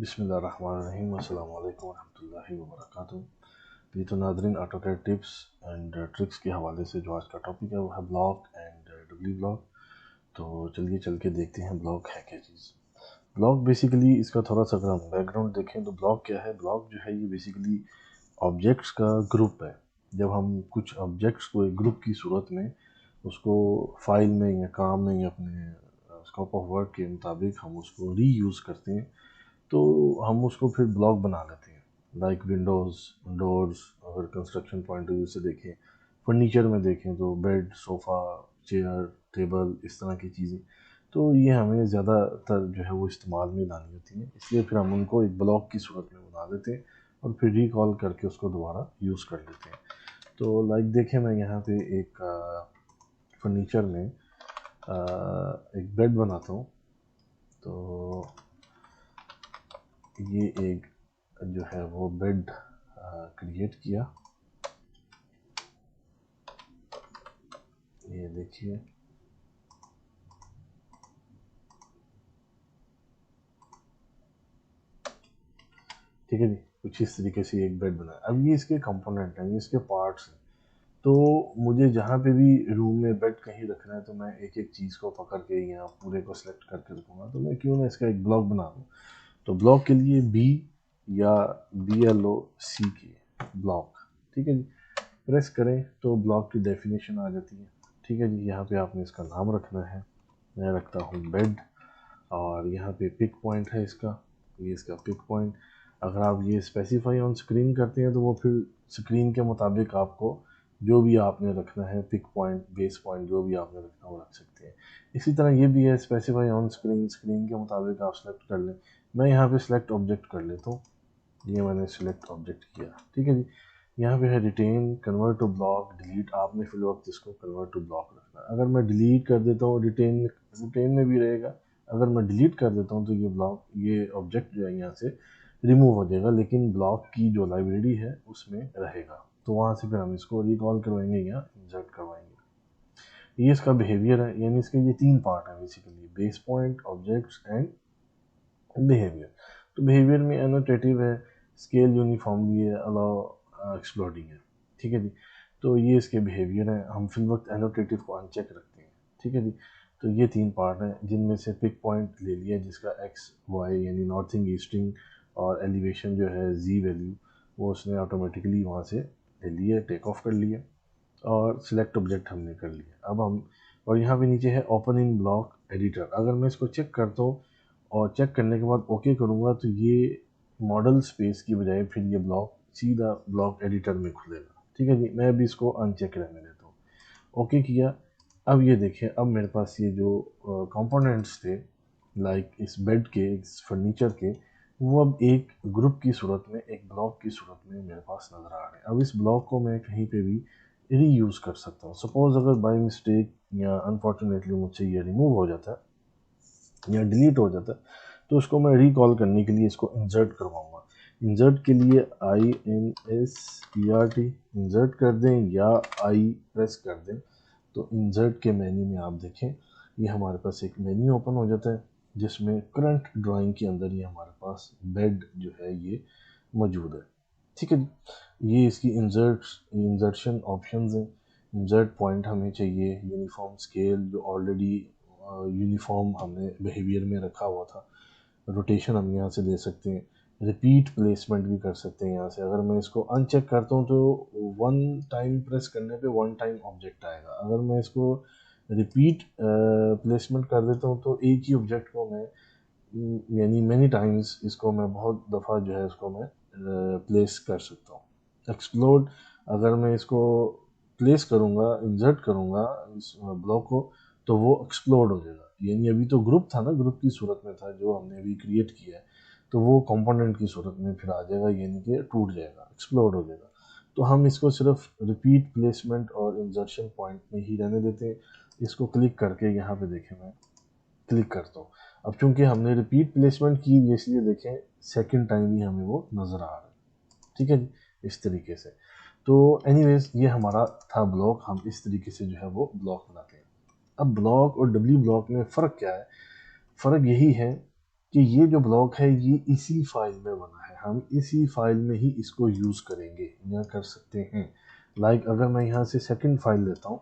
बिस्मिल्लाहिर्रहमानिर्रहीम अस्सलाम वालेकुम रहमतुल्लाहि व बरकातुहू। ये तो Nadreen AutoCAD tips and tricks के हवाले से जो आज का टॉपिक है वो है ब्लॉक एंड डब्ल्यू ब्लॉक। तो चलिए चल के देखते हैं ब्लॉक है क्या चीज़। ब्लॉक बेसिकली इसका थोड़ा सा अगर हम बैकग्राउंड देखें तो ब्लॉक क्या है। ब्लॉक जो है ये बेसिकली ऑब्जेक्ट्स का ग्रुप है। जब हम कुछ ऑब्जेक्ट्स को एक ग्रुप की सूरत में उसको फाइल में या काम में या अपने स्कोप ऑफ वर्क के मुताबिक हम उसको रीयूज़ करते हैं तो हम उसको फिर ब्लॉक बना लेते हैं। लाइक विंडोज़, डोर्स, अगर कंस्ट्रक्शन पॉइंट ऑफ व्यू से देखें, फर्नीचर में देखें तो बेड, सोफ़ा, चेयर, टेबल, इस तरह की चीज़ें। तो ये हमें ज़्यादातर जो है वो इस्तेमाल में लानी होती हैं, इसलिए फिर हम उनको एक ब्लॉक की सूरत में बना देते हैं और फिर रिकॉल करके उसको दोबारा यूज़ कर लेते हैं। तो लाइक देखें, मैं यहाँ पे एक फर्नीचर में एक बेड बनाता हूँ। तो ये एक जो है वो बेड क्रिएट किया। ये देखिए, ठीक है जी। कुछ इस तरीके से एक बेड बनाया। अब ये इसके कंपोनेंट हैं, ये इसके पार्ट्स हैं। तो मुझे जहाँ पे भी रूम में बेड कहीं रखना है तो मैं एक एक चीज़ को पकड़ के यहाँ पूरे को सिलेक्ट करके रखूँगा। तो मैं क्यों ना इसका एक ब्लॉक बना दूँ। तो ब्लॉक के लिए बी या BLOCK ब्लॉक, ठीक है जी। प्रेस करें तो ब्लॉक की डेफिनेशन आ जाती है। ठीक है जी। यहाँ पे आपने इसका नाम रखना है। मैं रखता हूँ बेड और यहाँ पे पिक पॉइंट है इसका, ये इसका पिक पॉइंट। अगर आप ये स्पेसिफाई ऑन स्क्रीन करते हैं तो वो फिर स्क्रीन के मुताबिक आपको जो भी आपने रखना है, पिक पॉइंट, बेस पॉइंट, जो भी आपने रखना है वो रख सकते हैं। इसी तरह ये भी है स्पेसिफाई ऑन स्क्रीन, स्क्रीन के मुताबिक आप सेलेक्ट कर लें। मैं यहाँ पे सिलेक्ट ऑब्जेक्ट कर लेता हूँ। ये मैंने सिलेक्ट ऑब्जेक्ट किया, ठीक है जी। यहाँ पे है written, convert to block, delete. आपने फिल वक्त इसको कन्वर्ट टू ब्लॉक रखना है। अगर मैं डिलीट कर देता हूँ, रिटेन रिटेन में भी रहेगा। अगर मैं डिलीट कर देता हूँ तो ये ब्लॉक, ये ऑब्जेक्ट जो है यहाँ से रिमूव हो जाएगा, लेकिन ब्लॉक की जो लाइब्रेरी है उसमें रहेगा। तो वहाँ से फिर हम इसको रिकॉल करवाएंगे या इंसर्ट करवाएंगे। ये इसका बिहेवियर है, यानी इसके ये तीन पार्ट है basically: base point, objects and behaviour. तो बिहेवियर में एनोटेटिव है, स्केल यूनिफॉर्मली है, अलाउ एक्सप्लोडिंग है, ठीक है जी। तो ये इसके बिहेवियर हैं। हम फिल वक्त एनोटेटिव को अनचेक रखते हैं, ठीक है जी। तो ये तीन पार्ट हैं जिनमें से पिक पॉइंट ले लिया जिसका एक्स वाई यानी नॉर्थिंग, ईस्टिंग, और एलिवेशन जो है जी वैल्यू, वो उसने ऑटोमेटिकली वहाँ से ले लिया, टेक ऑफ कर लिया। और सिलेक्ट ऑब्जेक्ट हमने कर लिया। अब हम, और यहाँ पे नीचे है ओपन इन ब्लॉक एडिटर। अगर मैं इसको चेक करता हूँ और चेक करने के बाद ओके करूँगा तो ये मॉडल स्पेस की बजाय फिर ये ब्लॉक सीधा ब्लॉक एडिटर में खुलेगा, ठीक है जी। मैं अभी इसको अनचेक रहने देता हूँ, ओके किया। अब ये देखें, अब मेरे पास ये जो कंपोनेंट्स थे, लाइक इस बेड के, इस फर्नीचर के, वो अब एक ग्रुप की सूरत में, एक ब्लॉक की सूरत में मेरे पास नज़र आ रहे हैं। अब इस ब्लॉक को मैं कहीं पे भी रीयूज़ कर सकता हूँ। सपोज़ अगर बाय मिस्टेक या अनफॉर्चुनेटली मुझसे ये रिमूव हो जाता है या डिलीट हो जाता है तो उसको मैं रिकॉल करने के लिए इसको इंसर्ट करवाऊँगा। इंसर्ट के लिए INSERT इंसर्ट कर दें या आई प्रेस कर दें। तो इंसर्ट के मेन्यू में आप देखें, ये हमारे पास एक मेन्यू ओपन हो जाता है जिसमें करंट ड्राइंग के अंदर ये हमारे पास बेड जो है ये मौजूद है, ठीक है जी। ये इसकी इंसर्शन ऑप्शंस हैं। इंसर्ट पॉइंट हमें चाहिए, यूनिफॉर्म स्केल जो ऑलरेडी यूनिफॉर्म हमने बिहेवियर में रखा हुआ था। रोटेशन हम यहाँ से दे सकते हैं। रिपीट प्लेसमेंट भी कर सकते हैं यहाँ से। अगर मैं इसको अनचेक करता हूँ तो वन टाइम प्रेस करने पे वन टाइम ऑब्जेक्ट आएगा। अगर मैं इसको रिपीट प्लेसमेंट कर देता हूँ तो एक ही ऑब्जेक्ट को मैं यानी मैनी टाइम्स इसको मैं बहुत दफ़ा जो है इसको मैं प्लेस कर सकता हूँ। एक्सप्लोड, अगर मैं इसको प्लेस करूँगा, इंसर्ट करूँगा इस ब्लॉक को, तो वो एक्सप्लोड हो जाएगा। यानी अभी तो ग्रुप था ना, ग्रुप की सूरत में था जो हमने अभी क्रिएट किया है, तो वो कंपोनेंट की सूरत में फिर आ जाएगा, यानी कि टूट जाएगा, एक्सप्लोड हो जाएगा। तो हम इसको सिर्फ रिपीट प्लेसमेंट और इंसर्शन पॉइंट में ही रहने देते हैं। इसको क्लिक करके यहाँ पे देखें, मैं क्लिक करता हूँ। अब चूंकि हमने रिपीट प्लेसमेंट की है इसलिए देखें सेकंड टाइम ही हमें वो नज़र आ रहा है, ठीक है जी, इस तरीके से। तो एनीवेज ये हमारा था ब्लॉक। हम इस तरीके से जो है वो ब्लॉक बनाते हैं। अब ब्लॉक और डब्ल्यू ब्लॉक में फ़र्क क्या है? फ़र्क यही है कि ये जो ब्लॉक है ये इसी फाइल में बना है, हम इसी फाइल में ही इसको यूज़ करेंगे या कर सकते हैं। लाइक अगर मैं यहाँ से सेकंड फाइल लेता हूँ,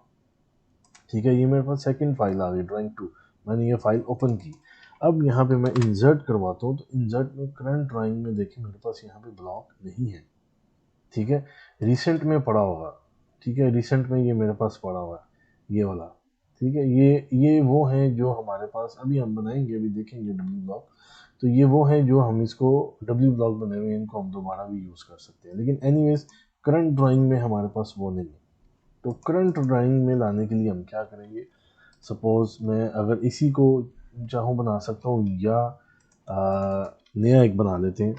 ठीक है, ये मेरे पास सेकंड फाइल आ गई ड्राइंग 2, मैंने ये फाइल ओपन की। अब यहाँ पे मैं इंसर्ट करवाता हूँ, तो इंसर्ट में करंट ड्राइंग में देखिए मेरे पास यहाँ पे ब्लॉक नहीं है, ठीक है, रिसेंट में पड़ा होगा, ठीक है, रिसेंट में ये मेरे पास पड़ा हुआ है ये वाला, ठीक है, ये वो हैं जो हमारे पास अभी हम बनाएंगे, अभी देखेंगे डब्ल्यू ब्लॉक, तो ये वो हैं जो हम इसको डब्ल्यू ब्लॉक बनाए हुए हैं, इनको हम दोबारा भी यूज़ कर सकते हैं, लेकिन एनीवेज करंट ड्राइंग में हमारे पास वो नहीं है। तो करंट ड्राइंग में लाने के लिए हम क्या करेंगे, सपोज मैं अगर इसी को चाहूँ बना सकता हूँ, या नया एक बना लेते हैं,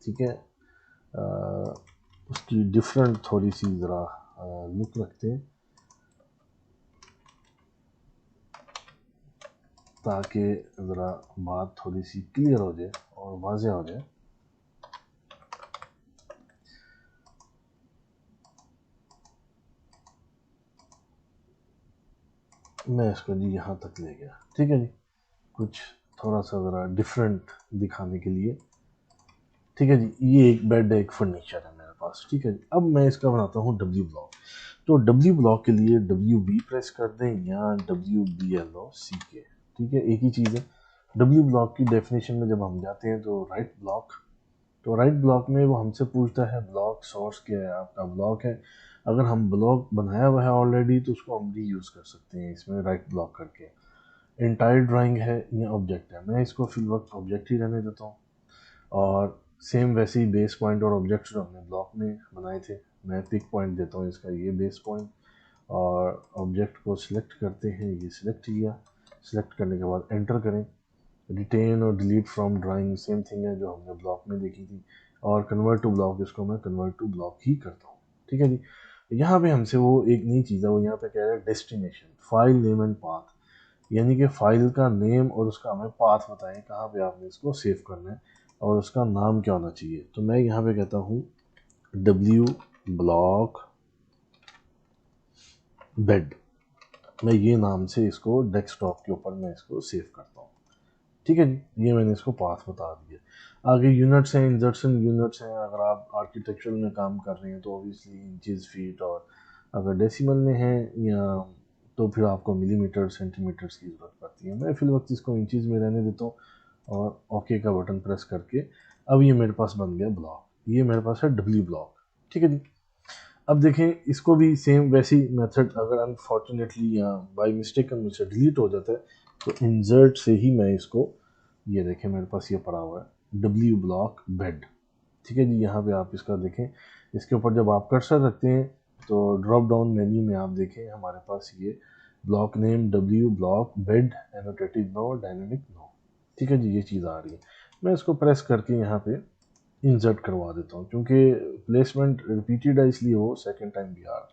ठीक है, उसकी डिफरेंट थोड़ी सी ज़रा लुक रखते हैं ताकि ज़रा बात थोड़ी सी क्लियर हो जाए और वाज़ेह हो जाए। मैं इसको जी यहाँ तक ले गया, ठीक है जी, कुछ थोड़ा सा ज़रा डिफरेंट दिखाने के लिए, ठीक है जी, ये एक बेड है, एक फर्नीचर है मेरे पास, ठीक है जी। अब मैं इसका बनाता हूँ डब्ल्यू ब्लॉक। तो डब्ल्यू ब्लॉक के लिए डब्ल्यू बी प्रेस कर दें या डब्ल्यू बी एल ओ सी के, ठीक है, एक ही चीज़ है। डब्ल्यू ब्लॉक की डेफिनेशन में जब हम जाते हैं तो राइट ब्लॉक, तो राइट ब्लॉक में वो हमसे पूछता है ब्लॉक सोर्स क्या है, आपका ब्लॉक है, अगर हम ब्लॉक बनाया हुआ है ऑलरेडी तो उसको हम री यूज़ कर सकते हैं इसमें राइट ब्लॉक करके। इंटायर ड्राइंग है या ऑब्जेक्ट है, मैं इसको फिल वक्त ऑब्जेक्ट ही रहने देता हूँ, और सेम वैसे ही बेस पॉइंट और ऑब्जेक्ट जो हमने ब्लॉक में बनाए थे, मैं पिक पॉइंट देता हूँ इसका, ये बेस पॉइंट, और ऑब्जेक्ट को सिलेक्ट करते हैं, ये सिलेक्ट किया, सिलेक्ट करने के बाद एंटर करें, रिटेन और delete from drawing same thing है जो हमने ब्लॉक में देखी थी, और कन्वर्ट टू ब्लॉक, इसको मैं कन्वर्ट टू ब्लॉक ही करता हूँ, ठीक है जी। यहाँ पे हमसे वो एक नई चीज़ है, वो यहाँ पे कह रहा है destination file name and path, यानी कि फ़ाइल का नेम और उसका हमें पाथ बताएं कहाँ पे आपने इसको सेव करना है और उसका नाम क्या होना चाहिए। तो मैं यहाँ पे कहता हूँ डब्ल्यू ब्लॉक बेड, मैं ये नाम से इसको डेस्कटॉप के ऊपर मैं इसको सेव करता हूँ, ठीक है जी, ये मैंने इसको पाथ बता दिया। आगे यूनिट्स हैं, इंजर्शन यूनिट्स हैं, अगर आप आर्किटेक्चरल में काम कर रहे हैं तो ऑब्वियसली इंचेस फीट, और अगर डेसिमल में है या तो फिर आपको मिलीमीटर सेंटीमीटर्स की ज़रूरत पड़ती है। मैं फिल वक्त इसको इंचेस में रहने देता हूँ और ओके का बटन प्रेस करके अब ये मेरे पास बन गया ब्लॉक, ये मेरे पास है डब्ल्यू ब्लॉक, ठीक है जी। अब देखें इसको भी सेम वैसी मेथड, अगर अनफॉर्चुनेटली या बाय मिस्टेक मुझसे डिलीट हो जाता है तो इंसर्ट से ही मैं इसको, ये देखें मेरे पास ये पड़ा हुआ है डब्ल्यू ब्लॉक बेड, ठीक है जी। यहाँ पे आप इसका देखें, इसके ऊपर जब आप कर्सर रखते हैं तो ड्रॉप डाउन मेन्यू में आप देखें हमारे पास ये block name W block bed annotated no dynamic no, ठीक है जी, ये चीज़ आ रही है। मैं इसको प्रेस करके यहाँ पे इंसर्ट करवा देता हूँ, क्योंकि प्लेसमेंट रिपीटेड है इसलिए वो सेकंड टाइम भी आ रहा।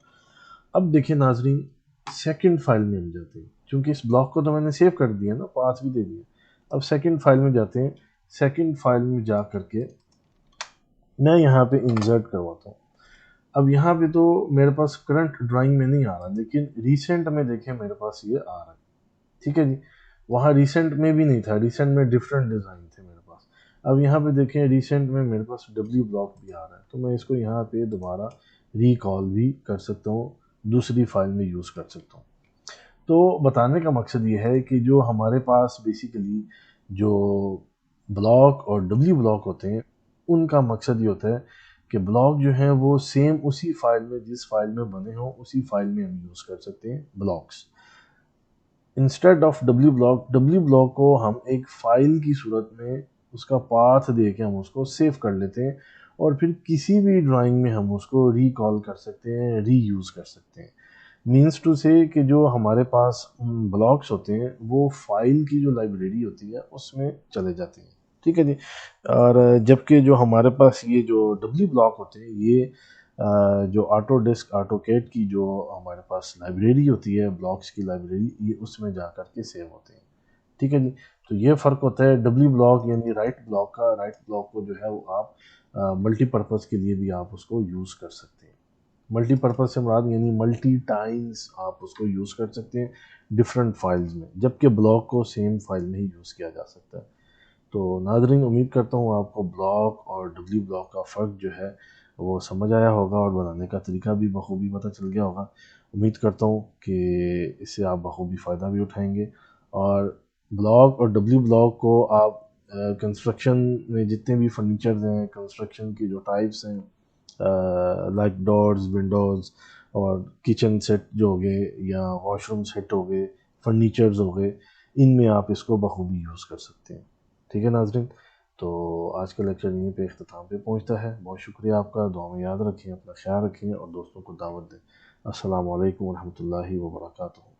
अब देखिए नाजरीन, सेकंड फाइल में हम जाते हैं, क्योंकि इस ब्लॉक को तो मैंने सेव कर दिया ना, पाथ भी दे दिया। अब सेकंड फाइल में जाते हैं, सेकंड फाइल में जा करके मैं यहाँ पे इंसर्ट करवाता हूँ। अब यहाँ पे तो मेरे पास करंट ड्राइंग में नहीं आ रहा, लेकिन रिसेंट में देखें मेरे पास ये आ रहा है, ठीक है जी। वहाँ रिसेंट में भी नहीं था, रिसेंट में डिफरेंट डिज़ाइन थे मेरे पास। अब यहाँ पे देखें रिसेंट में मेरे पास डब्ल्यू ब्लॉक भी आ रहा है, तो मैं इसको यहाँ पे दोबारा रिकॉल भी कर सकता हूँ, दूसरी फाइल में यूज़ कर सकता हूँ। तो बताने का मकसद ये है कि जो हमारे पास बेसिकली जो ब्लॉक और डब्ल्यू ब्लॉक होते हैं, उनका मकसद ये होता है कि ब्लॉक जो हैं वो सेम उसी फाइल में, जिस फाइल में बने हों उसी फाइल में हम यूज़ कर सकते हैं blocks, instead of W block को हम एक फ़ाइल की सूरत में उसका पाथ दे के हम उसको सेव कर लेते हैं, और फिर किसी भी ड्राइंग में हम उसको रिकॉल कर सकते हैं, री यूज़ कर सकते हैं। मीन्स टू से कि जो हमारे पास ब्लॉक्स होते हैं वो फाइल की जो लाइब्रेरी होती है उसमें चले जाते हैं, ठीक है जी। और जबकि जो हमारे पास ये जो डब्ल्यू ब्लॉक होते हैं, ये जो ऑटो डेस्क ऑटो कैड की जो हमारे पास लाइब्रेरी होती है, ब्लॉक्स की लाइब्रेरी, ये उसमें जा कर के सेव होते हैं, ठीक है जी। तो ये फ़र्क होता है डब्ल्यू ब्लॉक यानी राइट ब्लॉक का। राइट ब्लॉक को जो है वो आप मल्टीपर्पज़ के लिए भी आप उसको यूज़ कर सकते हैं। मल्टीपर्पज़ से मुराद यानी मल्टी टाइम्स आप उसको यूज़ कर सकते हैं डिफरेंट फाइल्स में, जबकि ब्लॉक को सेम फाइल में ही यूज़ किया जा सकता है। तो नाज़रीन, उम्मीद करता हूँ आपको ब्लॉक और डब्ल्यू ब्लॉक का फ़र्क जो है वो समझ आया होगा और बनाने का तरीका भी बखूबी पता चल गया होगा। उम्मीद करता हूँ कि इससे आप बखूबी फ़ायदा भी उठाएंगे। और ब्लॉक और डब्ल्यू ब्लॉक को आप कंस्ट्रक्शन में जितने भी फर्नीचर्स हैं, कंस्ट्रक्शन की जो टाइप्स हैं, लाइक डोर्स, विंडोज़ और किचन सेट जो हो गए या वॉशरूम सेट हो गए, फर्नीचर्स हो गए, इनमें आप इसको बखूबी यूज़ कर सकते हैं। ठीक है नाज़रीन, तो आज का लेक्चर यहीं पे इख्तिताम पे पहुंचता है। बहुत शुक्रिया आपका। दुआ में याद रखें, अपना ख्याल रखें और दोस्तों को दावत दें। अस्सलाम वालेकुम रहमतुल्लाहि व बरकातहू।